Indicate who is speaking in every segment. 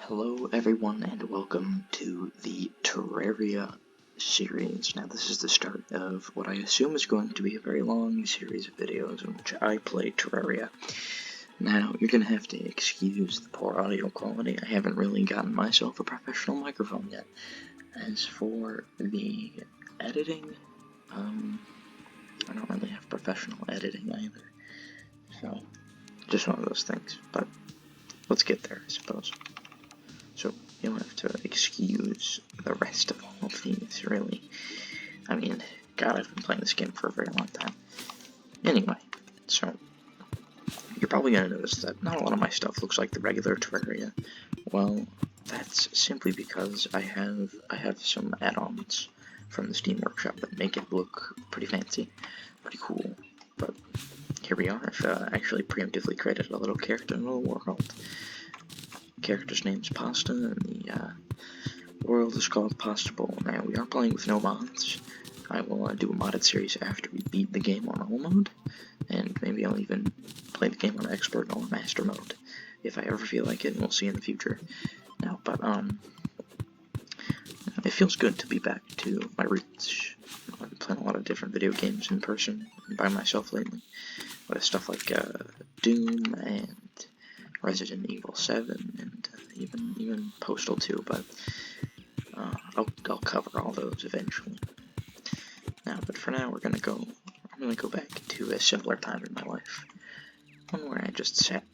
Speaker 1: Hello everyone and welcome to the Terraria series. Now this is the start of what I assume is going to be a very long series of videos in which I play Terraria. Now you're going to have to excuse the poor audio quality. I haven't really gotten myself a professional microphone yet. As for the editing, I don't really have professional editing either. So, just one of those things, but let's get there, I suppose. So, you'll have to excuse the rest of all of these, really. I mean, God, I've been playing this game for a very long time. Anyway, so, you're probably going to notice that not a lot of my stuff looks like the regular Terraria. Well, that's simply because I have some add-ons from the Steam Workshop that make it look pretty fancy, pretty cool. But here we are. I've actually preemptively created a little character in a little world. Character's name's Pasta, and the world is called Pasta Bowl. Now, we are playing with no mods. I will do a modded series after we beat the game on normal mode, and maybe I'll even play the game on expert or master mode, if I ever feel like it, and we'll see in the future. Now, but, it feels good to be back to my roots. I've been playing a lot of different video games in person and by myself lately. With stuff like Doom and Resident Evil 7 and even Postal 2, but I'll cover all those eventually. Now, but for now, I'm gonna go back to a simpler time in my life, one where I just sat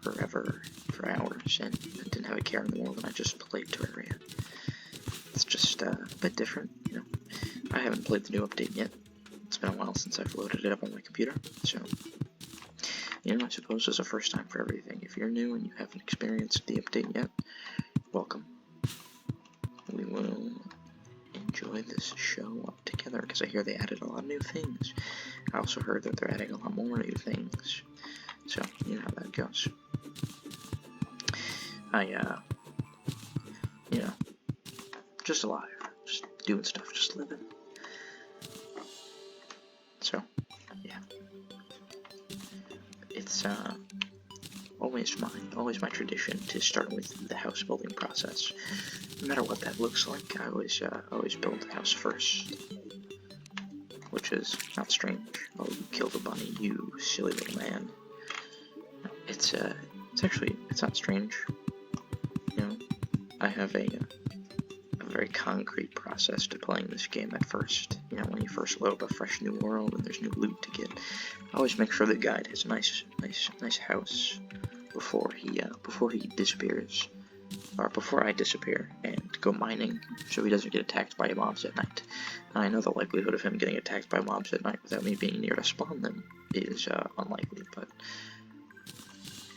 Speaker 1: forever for hours and didn't have a care in the world, and I just played Terraria. It's just a bit different, you know. I haven't played the new update yet. It's been a while since I've loaded it up on my computer, so, you know, I suppose it's a first time for everything. If you're new and you haven't experienced the update yet, welcome. We will enjoy this show up together, because I hear they added a lot of new things. I also heard that they're adding a lot more new things, so, you know how that goes. You know, just alive, just doing stuff, just living. So, yeah. It's, always my tradition to start with the house building process. No matter what that looks like, I always build the house first. Which is not strange. Oh, you killed a bunny, you silly little man. It's not strange. You know, I have a very concrete process to playing this game at first. You know, when you first load up a fresh new world and there's new loot to get, I always make sure the guide has a nice house before he disappears, or before I disappear and go mining, so he doesn't get attacked by mobs at night. And I know the likelihood of him getting attacked by mobs at night without me being near to spawn them is unlikely, but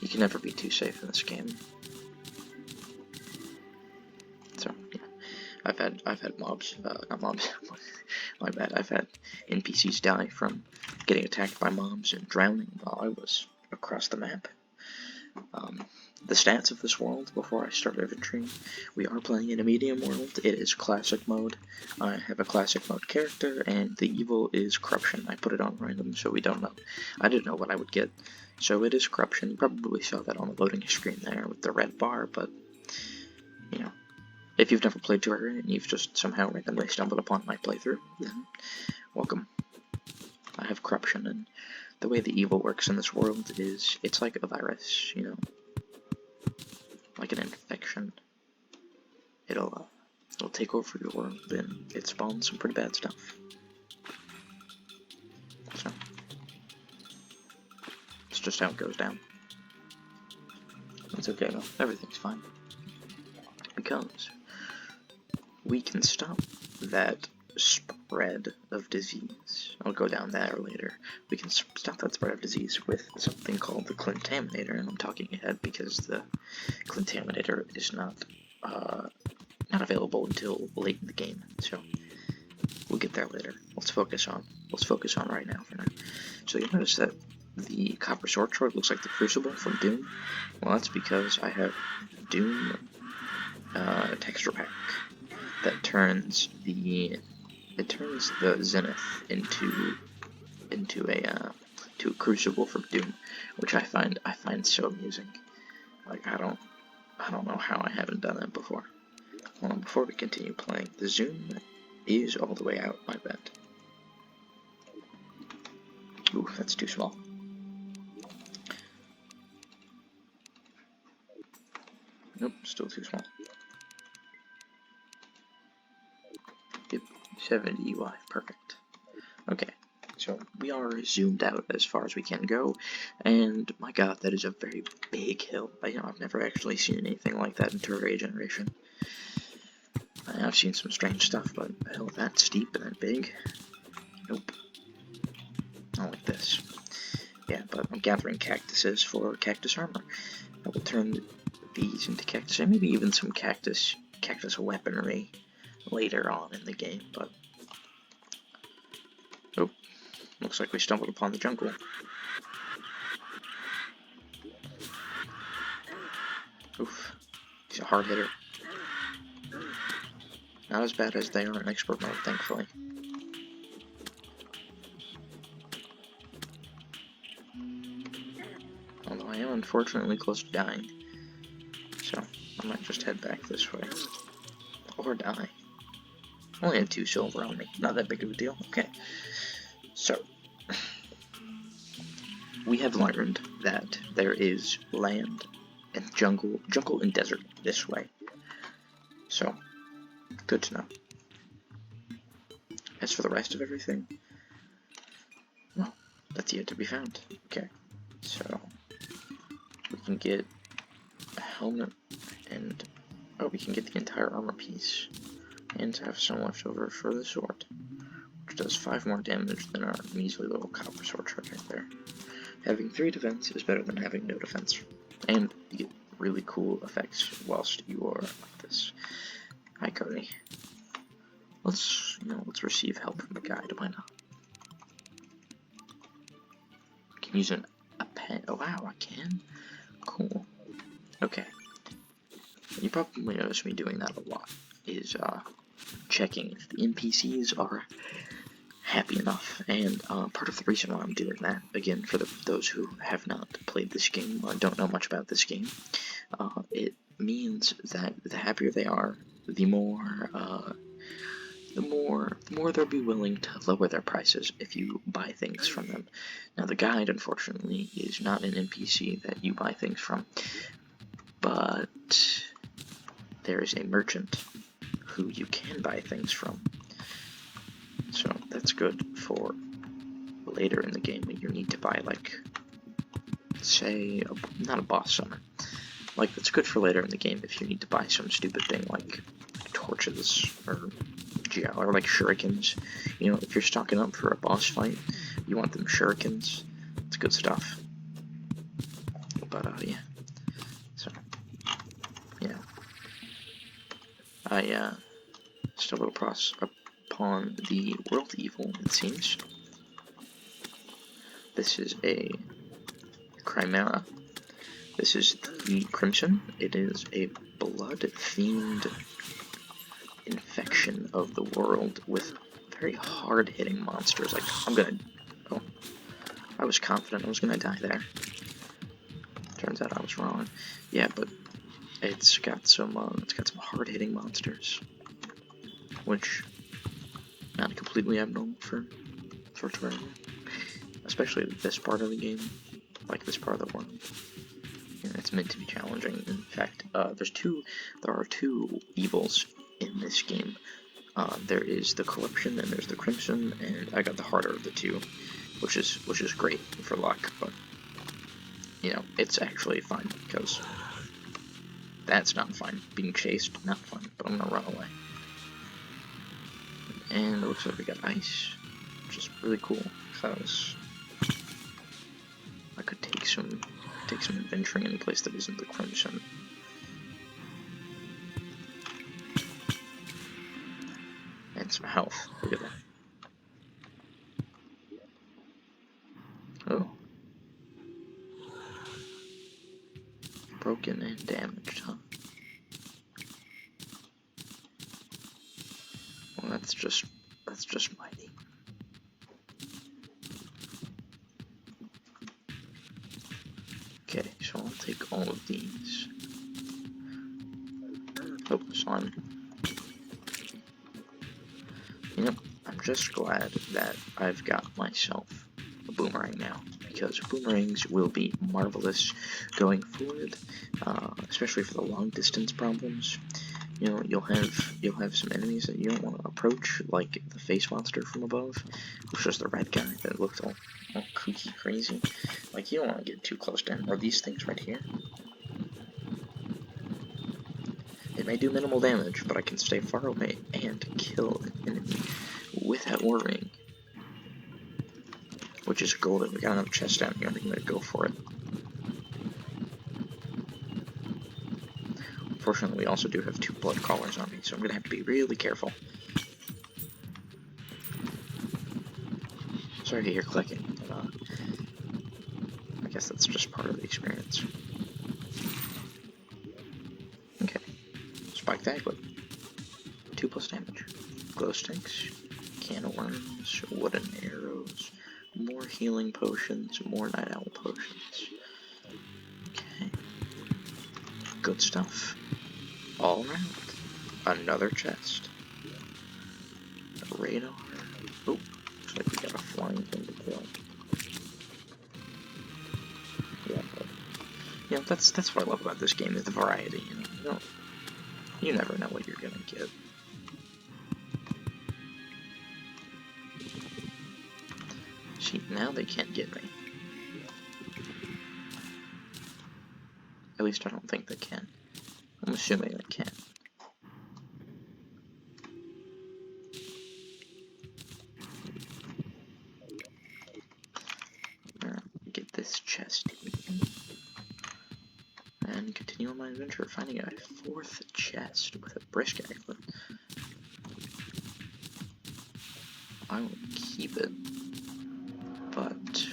Speaker 1: you can never be too safe in this game. So yeah, I've had mobs, not mobs, my bad. I've had NPCs die from getting attacked by mobs and drowning while I was across the map. The stats of this world before I start adventuring: we are playing in a medium world. It is classic mode. I have a classic mode character, and the evil is corruption. I put it on random, so we don't know. I didn't know what I would get, so it is corruption. You probably saw that on the loading screen there with the red bar, but, you know, if you've never played Terraria and you've just somehow randomly stumbled upon my playthrough, then welcome. I have corruption, and the way the evil works in this world is, it's like a virus, you know, like an infection. It'll take over your world, and it spawns some pretty bad stuff. So, it's just how it goes down. It's okay though, everything's fine. Because we can stop that spread of disease. I'll go down there later. We can stop that spread of disease with something called the Contaminator, and I'm talking ahead because the Contaminator is not available until late in the game, so we'll get there later. Let's focus on right now for now. So you'll notice that the copper sword looks like the Crucible from Doom. Well, that's because I have Doom texture pack that turns the Zenith into a Crucible from Doom, which I find so amusing. Like, I don't I don't know how I haven't done that before. Hold on, before we continue playing, the zoom is all the way out, I bet. Ooh, that's too small. Nope, still too small. Yep, 70 UI, perfect. Okay, so we are zoomed out as far as we can go, and my god, that is a very big hill. I've never actually seen anything like that in Terraria Generation. I've seen some strange stuff, but a hill that steep and that big? Nope. Not like this. Yeah, but I'm gathering cactuses for cactus armor. I will turn these into cactus, and maybe even some cactus weaponry later on in the game, but... Oh, looks like we stumbled upon the jungle. Oof, he's a hard hitter. Not as bad as they are in expert mode, thankfully. Although I am unfortunately close to dying, so I might just head back this way. Or die. Only had 2 silver on me, not that big of a deal. Okay, so we have learned that there is land and jungle and desert this way. So, good to know. As for the rest of everything, well, that's yet to be found. Okay, so we can get a helmet and, oh, we can get the entire armor piece and have some left over for the sword, which does 5 more damage than our measly little copper sword right there. Having 3 defense is better than having no defense, and you get really cool effects whilst you are like this. Hi, Cody. Let's receive help from the guide. Why not? I can use a pen. Oh wow, I can. Cool. Okay. You probably notice me doing that a lot. Is checking if the NPCs are happy enough, and part of the reason why I'm doing that, again, for those who have not played this game or don't know much about this game, it means that the happier they are, the more they'll be willing to lower their prices if you buy things from them. Now, the guide, unfortunately, is not an NPC that you buy things from, but there is a merchant who you can buy things from. So that's good for later in the game when you need to buy, like, say, not a boss summon. Like, that's good for later in the game if you need to buy some stupid thing like torches or like shurikens. You know, if you're stocking up for a boss fight, you want them shurikens. It's good stuff. But yeah. So yeah, I stumbled upon the world evil. It seems this is a chimera. This is the Crimson. It is a blood-themed infection of the world with very hard-hitting monsters. Like, oh, I was confident I was gonna die there. Turns out I was wrong. Yeah, but it's got some hard-hitting monsters, which not completely abnormal for Terraria, especially this part of the game, like this part of the world. It's meant to be challenging. In fact, there are two evils in this game. There is the Corruption and there's the Crimson, and I got the harder of the two, which is great for luck. But you know, it's actually fun because that's not fun. Being chased, not fun. But I'm gonna run away. And it looks like we got ice, which is really cool because I could take some adventuring in a place that isn't the Crimson. And some health. Look at that. Oh. Broken and damaged, huh? Well, that's just mighty. Okay, so I'll take all of these. focus on. You know, I'm just glad that I've got myself a boomerang now, because boomerangs will be marvelous going forward, especially for the long distance problems. You know, you'll have some enemies that you don't want to approach, like the face monster from above, which was the red guy that looked all kooky crazy. Like, you don't want to get too close to him. Or these things right here. It may do minimal damage, but I can stay far away and kill an enemy without worrying. Which is golden. We got another chest down here. I'm gonna go for it. Unfortunately, we also do have 2 blood crawlers on me, so I'm gonna have to be really careful. Sorry to hear clicking, but I guess that's just part of the experience. Okay. Spike daglet. 2+ damage. Glow sticks. Can of worms. Wooden arrows. More healing potions. More night owl potions. Okay. Good stuff. All around. Another chest. A radar. Oh, looks like we got a flying thing to kill. Yeah, but you know, that's what I love about this game, is the variety. You never know what you're gonna get. See, now they can't get me. At least I don't think they can. I'm assuming they can. Get this chest and continue on my adventure, finding a 4th chest with a brisk aglet. I will keep it, but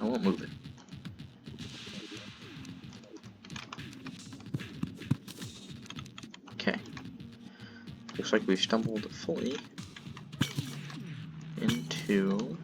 Speaker 1: I won't move it. Okay. Looks like we've stumbled fully into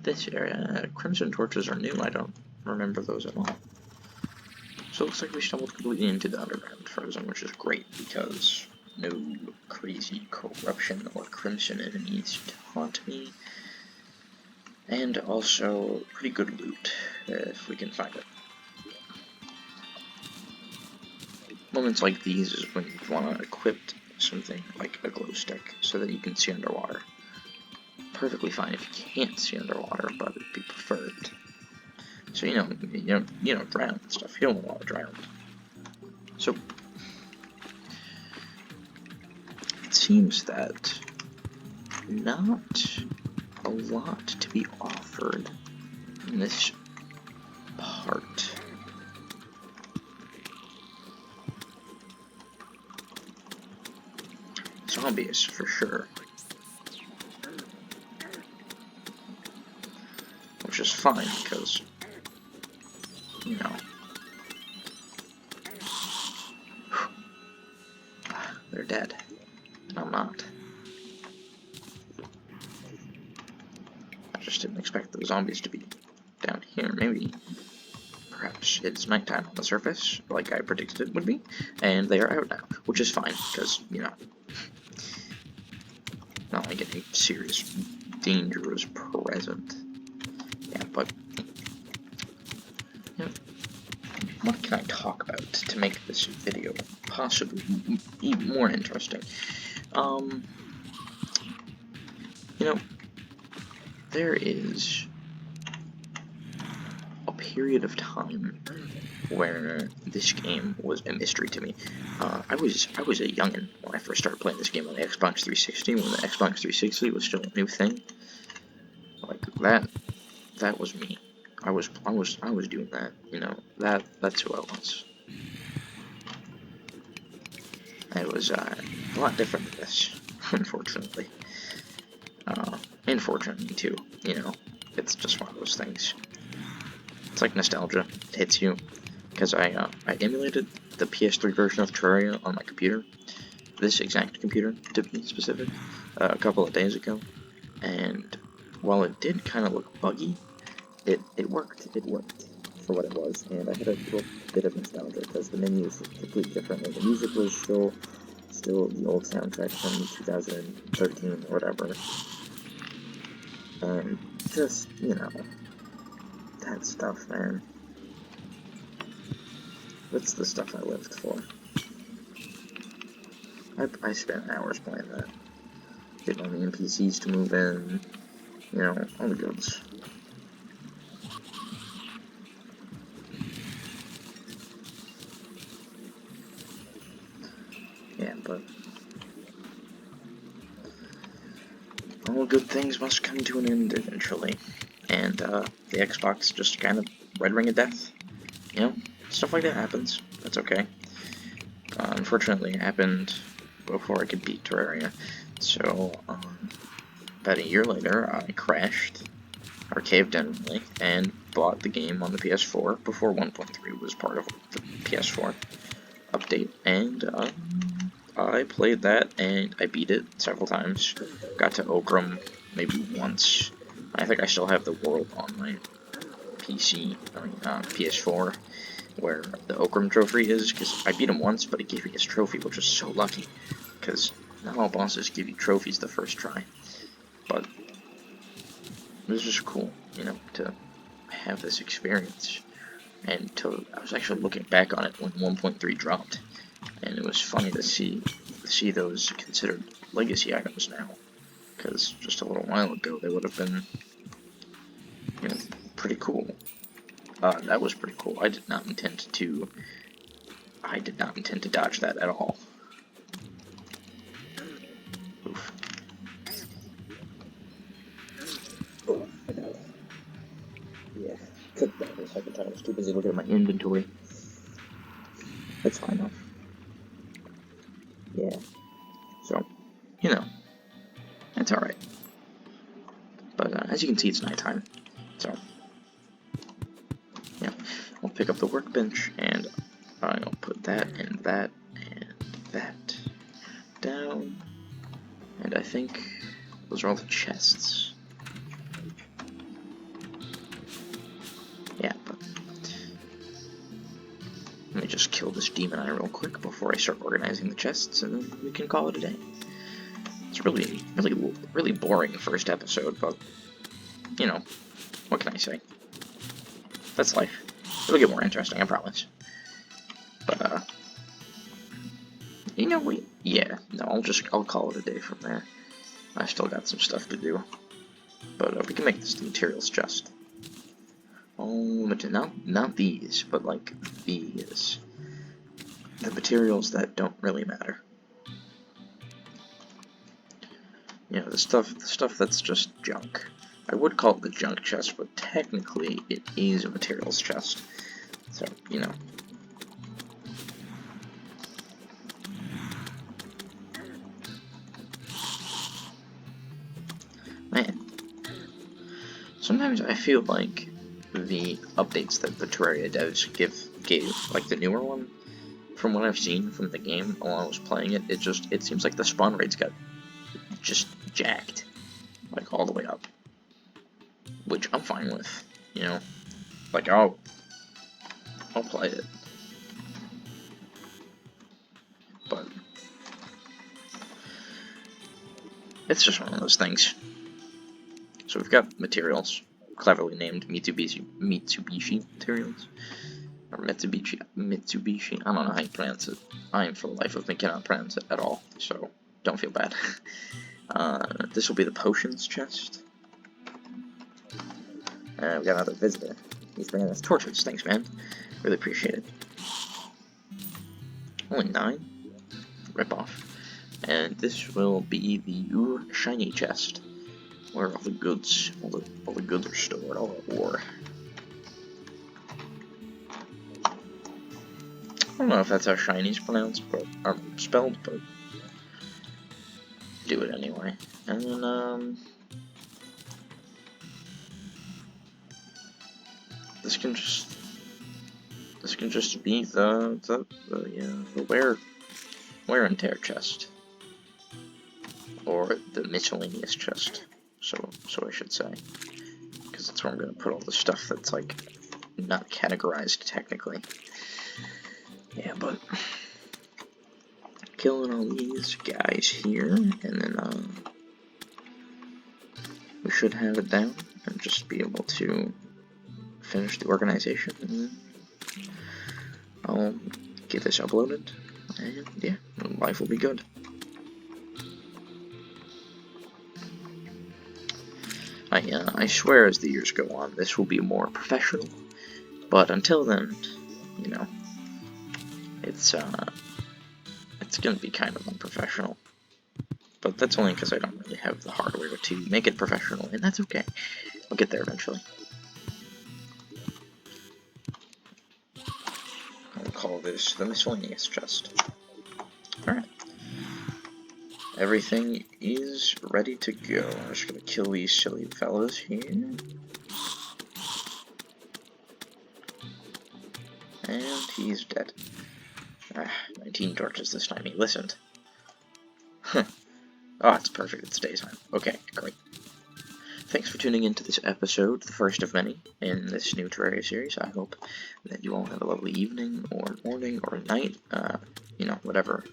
Speaker 1: this area. Crimson torches are new. I don't remember those at all. So it looks like we stumbled completely into the underground frozen, which is great because no crazy corruption or crimson enemies to haunt me. And also pretty good loot, if we can find it. Moments like these is when you want to equip something like a glow stick so that you can see underwater. Perfectly fine if you can't see underwater, but it'd be preferred. So you don't drown and stuff. You don't want to drown. So it seems that not a lot to be offered in this part. Zombies for sure. Which is fine, because, you know, they're dead, and I'm not. I just didn't expect the zombies to be down here. Maybe, perhaps it's nighttime on the surface, like I predicted it would be, and they are out now, which is fine, because, you know, not like any serious danger is present. Yeah, but, you know, what can I talk about to make this video possibly even more interesting? You know, there is a period of time where this game was a mystery to me. I was a youngin' when I first started playing this game on the Xbox 360, when the Xbox 360 was still a new thing. Like that was me. I was doing that, you know. That's who I was. I was a lot different than this, unfortunately. Unfortunately too, you know. It's just one of those things. It's like nostalgia. It hits you. Because I emulated the PS3 version of Terraria on my computer, this exact computer to be specific, a couple of days ago, and while it did kind of look buggy, it worked. for what it was, and I had a little bit of nostalgia because the menus were completely different, and the music was still the old soundtrack from 2013 or whatever, and just, you know, that stuff, man. That's the stuff I lived for. I spent hours playing that. Getting all the NPCs to move in, you know, all the goods. Yeah, but all good things must come to an end eventually. And the Xbox just kind of red ring of death. You know, stuff like that happens. That's okay. Unfortunately, it happened before I could beat Terraria. So, about a year later, I crashed, or caved in really, and bought the game on the PS4 before 1.3 was part of the PS4 update. And I played that, and I beat it several times. Got to Okram maybe once. I think I still have the world on my PS4, where the Okram trophy is, because I beat him once, but he gave me his trophy, which was so lucky, because not all bosses give you trophies the first try. But it was just cool, you know, to have this experience. And I was actually looking back on it when 1.3 dropped, and it was funny to see those considered legacy items now, because just a little while ago they would have been, you know, pretty cool. That was pretty cool. I did not intend to dodge that at all. Oof. Oh, I got it. Yeah, cooked that the second time. I was too busy looking at my inventory. It's fine though. Yeah. So, you know, it's alright. But as you can see, it's nighttime. So, yeah, I'll pick up the workbench and I'll put that and that down. And I think those are all the chests. Yeah, but let me just kill this demon eye real quick before I start organizing the chests, and then we can call it a day. It's really boring first episode, but, you know, what can I say? That's life. It'll get more interesting, I promise. But, you know, yeah, no, I'll call it a day from there. I still got some stuff to do. But, we can make this the materials chest. Oh, but not these, but, like, these. The materials that don't really matter. You know, the stuff that's just junk. I would call it the junk chest, but technically it is a materials chest. So, you know. Man. Sometimes I feel like the updates that the Terraria devs gave, like the newer one, from what I've seen from the game while I was playing it, it seems like the spawn rates got just jacked. Like, all the way up. Which I'm fine with, you know. Like, I'll play it. But it's just one of those things. So we've got materials, cleverly named Mitsubishi materials. Or Mitsubishi, I don't know how you pronounce it. I, for the life of me, cannot pronounce it at all, so don't feel bad. This will be the potions chest. We got another visitor. He's bringing us torches. Thanks, man. Really appreciate it. Only 9. Rip off. And this will be the shiny chest, where all the goods, all the goods are stored, all the ore. I don't know if that's how shiny's pronounced, but or spelled, but do it anyway. And then this can just be the wear and tear chest, or the miscellaneous chest. So I should say, because that's where I'm gonna put all the stuff that's like not categorized technically. Yeah, but killing all these guys here, and then we should have it down and just be able to finish the organization, and then I'll get this uploaded, and yeah, life will be good. I swear as the years go on, this will be more professional, but until then, you know, it's gonna be kind of unprofessional. But that's only because I don't really have the hardware to make it professional, and that's okay. I'll get there eventually. I'll call this the miscellaneous chest. Alright. Everything is ready to go. I'm just gonna kill these silly fellows here. And he's dead. 19 torches this time. He listened. Huh. Oh, it's perfect. It's daytime. Okay, great. Thanks for tuning into this episode, the first of many in this new Terraria series. I hope that you all have a lovely evening, or morning, or night, you know, whatever,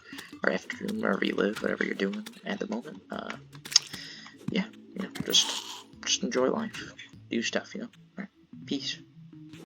Speaker 1: or afternoon, wherever you live, whatever you're doing at the moment. Yeah, just enjoy life. Do stuff, you know. Alright, peace.